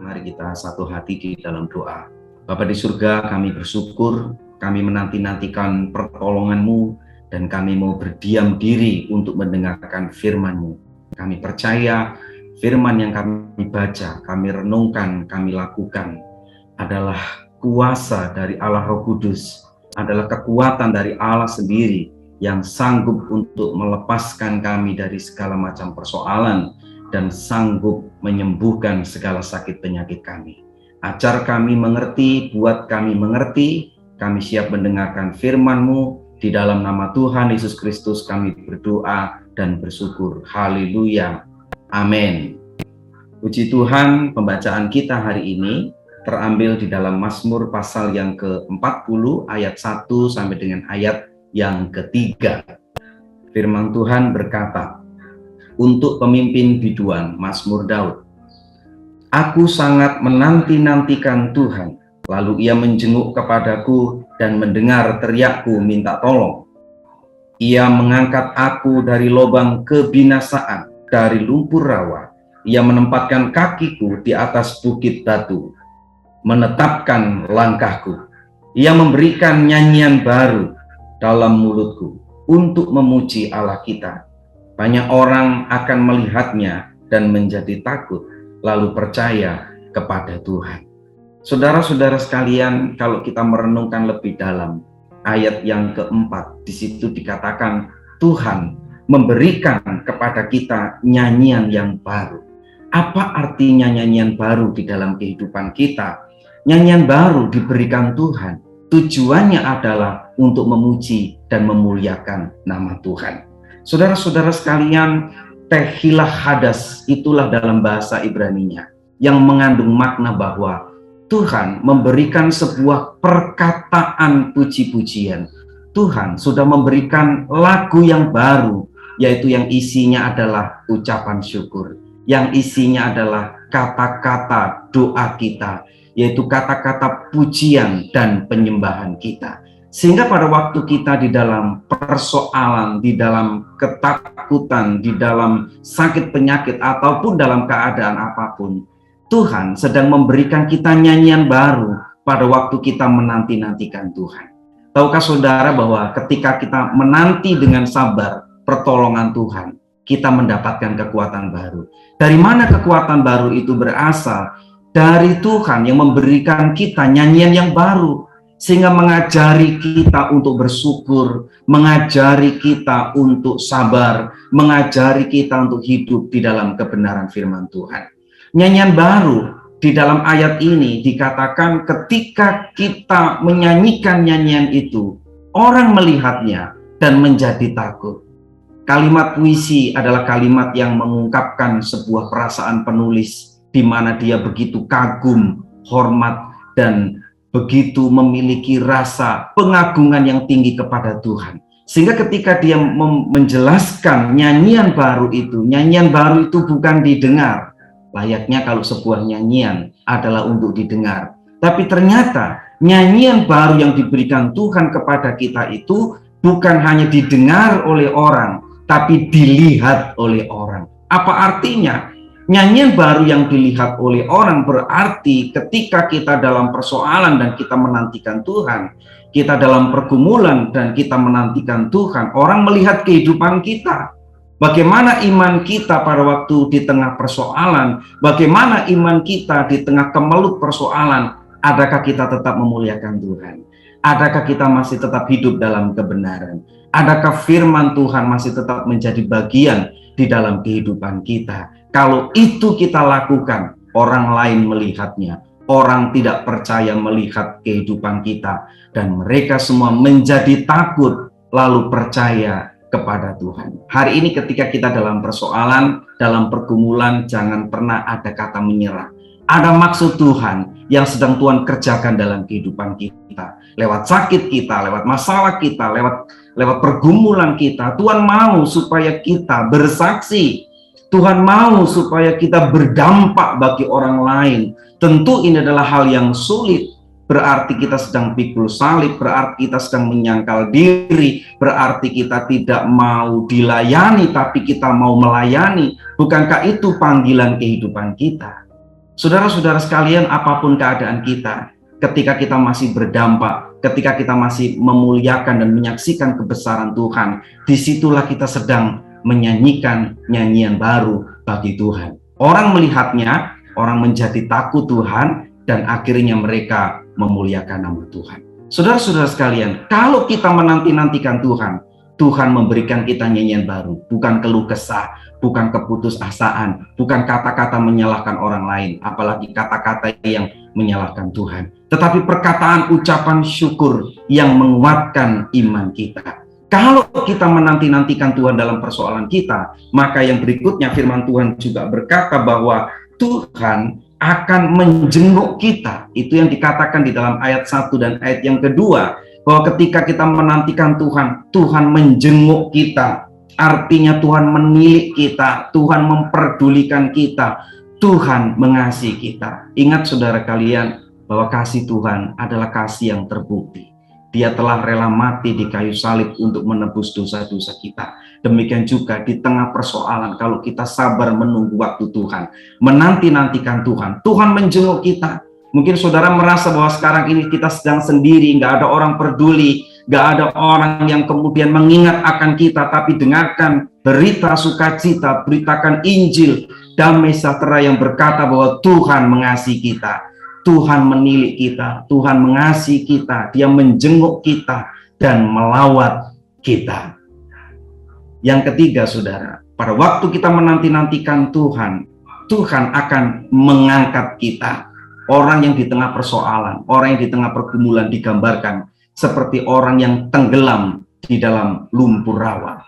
Mari kita satu hati di dalam doa. Bapa di surga, kami bersyukur, kami menanti-nantikan pertolongan-Mu, dan kami mau berdiam diri untuk mendengarkan firman-Mu. Kami percaya firman yang kami baca, kami renungkan, kami lakukan adalah kuasa dari Allah Roh Kudus, adalah kekuatan dari Allah sendiri yang sanggup untuk melepaskan kami dari segala macam persoalan dan sanggup menyembuhkan segala sakit penyakit kami. Ajar kami mengerti, buat kami mengerti, kami siap mendengarkan firman-Mu. Di dalam nama Tuhan Yesus Kristus kami berdoa dan bersyukur. Haleluya. Amin. Puji Tuhan, pembacaan kita hari ini terambil di dalam Mazmur pasal yang ke-40 ayat 1 sampai dengan ayat yang ketiga. Firman Tuhan berkata, untuk pemimpin biduan, Mazmur Daud. Aku sangat menanti-nantikan Tuhan, lalu Ia menjenguk kepadaku dan mendengar teriakku minta tolong. Ia mengangkat aku dari lubang kebinasaan, dari lumpur rawa. Ia menempatkan kakiku di atas bukit batu, menetapkan langkahku. Ia memberikan nyanyian baru dalam mulutku untuk memuji Allah kita. Banyak orang akan melihatnya dan menjadi takut, lalu percaya kepada Tuhan. Saudara-saudara sekalian, kalau kita merenungkan lebih dalam, ayat yang keempat, di situ dikatakan Tuhan memberikan kepada kita nyanyian yang baru. Apa artinya nyanyian baru di dalam kehidupan kita? Nyanyian baru diberikan Tuhan. Tujuannya adalah untuk memuji dan memuliakan nama Tuhan. Saudara-saudara sekalian, Tehilah Hadas itulah dalam bahasa Ibraninya yang mengandung makna bahwa Tuhan memberikan sebuah perkataan puji-pujian. Tuhan sudah memberikan lagu yang baru, yaitu yang isinya adalah ucapan syukur, yang isinya adalah kata-kata doa kita, yaitu kata-kata pujian dan penyembahan kita. Sehingga pada waktu kita di dalam persoalan, di dalam ketakutan, di dalam sakit penyakit, ataupun dalam keadaan apapun, Tuhan sedang memberikan kita nyanyian baru pada waktu kita menanti-nantikan Tuhan. Tahukah saudara bahwa ketika kita menanti dengan sabar pertolongan Tuhan, kita mendapatkan kekuatan baru. Dari mana kekuatan baru itu berasal? Dari Tuhan yang memberikan kita nyanyian yang baru, sehingga mengajari kita untuk bersyukur, mengajari kita untuk sabar, mengajari kita untuk hidup di dalam kebenaran firman Tuhan. Nyanyian baru di dalam ayat ini dikatakan ketika kita menyanyikan nyanyian itu, orang melihatnya dan menjadi takut. Kalimat puisi adalah kalimat yang mengungkapkan sebuah perasaan penulis di mana dia begitu kagum, hormat, dan begitu memiliki rasa pengagungan yang tinggi kepada Tuhan. Sehingga ketika dia menjelaskan nyanyian baru itu bukan didengar. Layaknya kalau sebuah nyanyian adalah untuk didengar. Tapi ternyata nyanyian baru yang diberikan Tuhan kepada kita itu bukan hanya didengar oleh orang, tapi dilihat oleh orang. Apa artinya? Nyanyian baru yang dilihat oleh orang berarti ketika kita dalam persoalan dan kita menantikan Tuhan, kita dalam pergumulan dan kita menantikan Tuhan, orang melihat kehidupan kita. Bagaimana iman kita pada waktu di tengah persoalan, bagaimana iman kita di tengah kemelut persoalan, adakah kita tetap memuliakan Tuhan? Adakah kita masih tetap hidup dalam kebenaran? Adakah firman Tuhan masih tetap menjadi bagian di dalam kehidupan kita? Kalau itu kita lakukan, orang lain melihatnya. Orang tidak percaya melihat kehidupan kita. Dan mereka semua menjadi takut, lalu percaya kepada Tuhan. Hari ini ketika kita dalam persoalan, dalam pergumulan, jangan pernah ada kata menyerah. Ada maksud Tuhan yang sedang Tuhan kerjakan dalam kehidupan kita. Lewat sakit kita, lewat masalah kita, lewat pergumulan kita. Tuhan mau supaya kita bersaksi. Tuhan mau supaya kita berdampak bagi orang lain. Tentu ini adalah hal yang sulit. Berarti kita sedang pikul salib, berarti kita sedang menyangkal diri, berarti kita tidak mau dilayani, tapi kita mau melayani. Bukankah itu panggilan kehidupan kita? Saudara-saudara sekalian, apapun keadaan kita, ketika kita masih berdampak, ketika kita masih memuliakan dan menyaksikan kebesaran Tuhan, disitulah kita sedang menyanyikan nyanyian baru bagi Tuhan. Orang melihatnya, orang menjadi takut Tuhan, dan akhirnya mereka memuliakan nama Tuhan. Saudara-saudara sekalian, kalau kita menanti-nantikan Tuhan, Tuhan memberikan kita nyanyian baru, bukan keluh kesah, bukan keputusasaan, bukan kata-kata menyalahkan orang lain, apalagi kata-kata yang menyalahkan Tuhan. Tetapi perkataan ucapan syukur yang menguatkan iman kita. Kalau kita menanti-nantikan Tuhan dalam persoalan kita, maka yang berikutnya firman Tuhan juga berkata bahwa Tuhan akan menjenguk kita. Itu yang dikatakan di dalam ayat 1 dan ayat yang kedua, bahwa ketika kita menantikan Tuhan, Tuhan menjenguk kita. Artinya Tuhan menilik kita, Tuhan memperdulikan kita, Tuhan mengasihi kita. Ingat saudara kalian, bahwa kasih Tuhan adalah kasih yang terbukti. Dia telah rela mati di kayu salib untuk menebus dosa-dosa kita. Demikian juga di tengah persoalan, kalau kita sabar menunggu waktu Tuhan, menanti-nantikan Tuhan, Tuhan menjenguk kita. Mungkin saudara merasa bahwa sekarang ini kita sedang sendiri, nggak ada orang peduli, nggak ada orang yang kemudian mengingat akan kita, tapi dengarkan berita sukacita, beritakan Injil, damai sejahtera yang berkata bahwa Tuhan mengasihi kita, Tuhan menilik kita, Tuhan mengasihi kita, Dia menjenguk kita dan melawat kita. Yang ketiga saudara, pada waktu kita menanti-nantikan Tuhan, Tuhan akan mengangkat kita. Orang yang di tengah persoalan, orang yang di tengah pergumulan digambarkan seperti orang yang tenggelam di dalam lumpur rawa.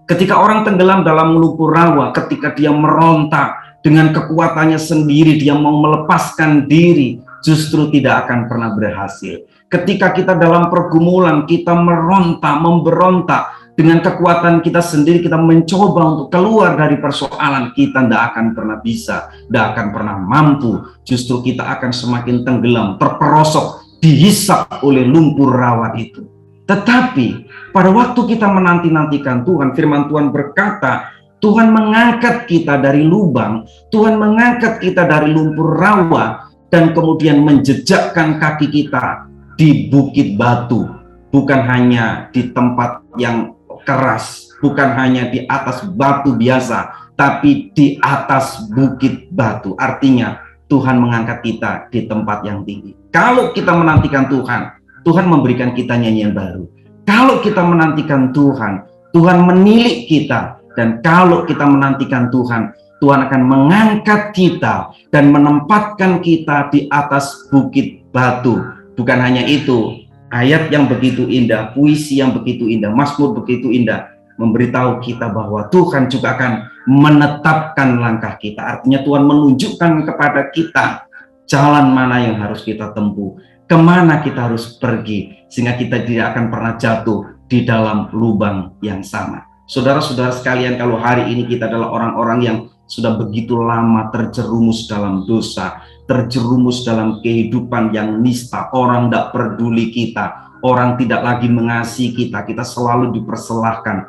Ketika orang tenggelam dalam lumpur rawa, ketika dia meronta dengan kekuatannya sendiri, dia mau melepaskan diri, justru tidak akan pernah berhasil. Ketika kita dalam pergumulan, kita meronta, memberontak, dengan kekuatan kita sendiri, kita mencoba untuk keluar dari persoalan, kita tidak akan pernah bisa, tidak akan pernah mampu. Justru kita akan semakin tenggelam, terperosok, dihisap oleh lumpur rawa itu. Tetapi pada waktu kita menanti-nantikan Tuhan, firman Tuhan berkata, Tuhan mengangkat kita dari lubang, Tuhan mengangkat kita dari lumpur rawa, dan kemudian menjejakkan kaki kita di bukit batu. Bukan hanya di tempat yang keras, bukan hanya di atas batu biasa, tapi di atas bukit batu. Artinya Tuhan mengangkat kita di tempat yang tinggi. Kalau kita menantikan Tuhan, Tuhan memberikan kita nyanyian baru. Kalau kita menantikan Tuhan, Tuhan menilik kita. Dan kalau kita menantikan Tuhan, Tuhan akan mengangkat kita dan menempatkan kita di atas bukit batu. Bukan hanya itu, ayat yang begitu indah, puisi yang begitu indah, mazmur begitu indah, memberitahu kita bahwa Tuhan juga akan menetapkan langkah kita. Artinya Tuhan menunjukkan kepada kita jalan mana yang harus kita tempuh, kemana kita harus pergi, sehingga kita tidak akan pernah jatuh di dalam lubang yang sama. Saudara-saudara sekalian, kalau hari ini kita adalah orang-orang yang sudah begitu lama terjerumus dalam dosa, terjerumus dalam kehidupan yang nista, orang tidak peduli kita, orang tidak lagi mengasihi kita, kita selalu dipersalahkan.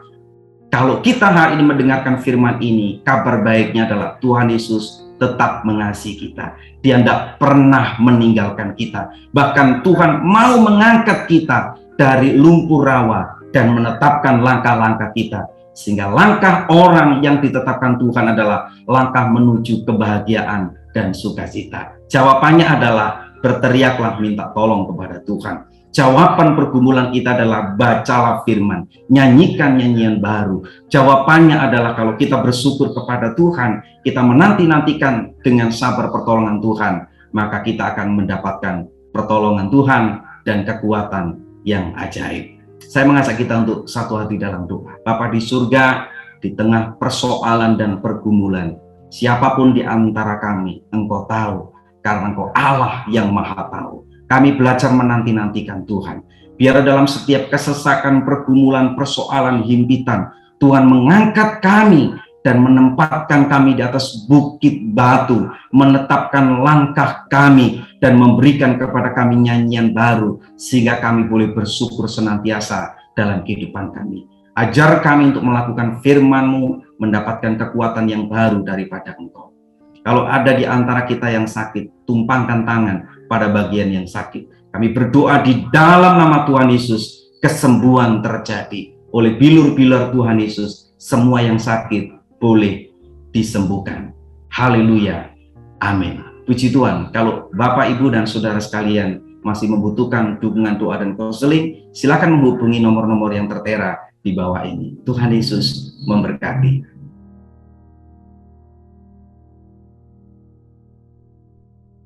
Kalau kita hari ini mendengarkan firman ini, kabar baiknya adalah Tuhan Yesus tetap mengasihi kita. Dia tidak pernah meninggalkan kita. Bahkan Tuhan mau mengangkat kita dari lumpur rawa dan menetapkan langkah-langkah kita. Sehingga langkah orang yang ditetapkan Tuhan adalah langkah menuju kebahagiaan dan sukacita. Jawabannya adalah berteriaklah minta tolong kepada Tuhan. Jawaban pergumulan kita adalah bacalah firman, nyanyikan nyanyian baru. Jawabannya adalah kalau kita bersyukur kepada Tuhan, kita menanti-nantikan dengan sabar pertolongan Tuhan, maka kita akan mendapatkan pertolongan Tuhan dan kekuatan yang ajaib. Saya mengajak kita untuk satu hati dalam doa. Bapa di surga, di tengah persoalan dan pergumulan, siapapun di antara kami, Engkau tahu, karena Engkau Allah yang Maha Tahu. Kami belajar menanti-nantikan Tuhan. Biar dalam setiap kesesakan, pergumulan, persoalan, himpitan, Tuhan mengangkat kami dan menempatkan kami di atas bukit batu, menetapkan langkah kami dan memberikan kepada kami nyanyian baru, sehingga kami boleh bersyukur senantiasa dalam kehidupan kami. Ajar kami untuk melakukan firman-Mu, mendapatkan kekuatan yang baru daripada Engkau. Kalau ada di antara kita yang sakit, tumpangkan tangan pada bagian yang sakit. Kami berdoa di dalam nama Tuhan Yesus, kesembuhan terjadi. Oleh bilur-bilur Tuhan Yesus, semua yang sakit boleh disembuhkan. Haleluya. Amin. Puji Tuhan. Kalau Bapak, Ibu, dan saudara sekalian masih membutuhkan dukungan doa dan konseling, silakan menghubungi nomor-nomor yang tertera di bawah ini. Tuhan Yesus memberkati.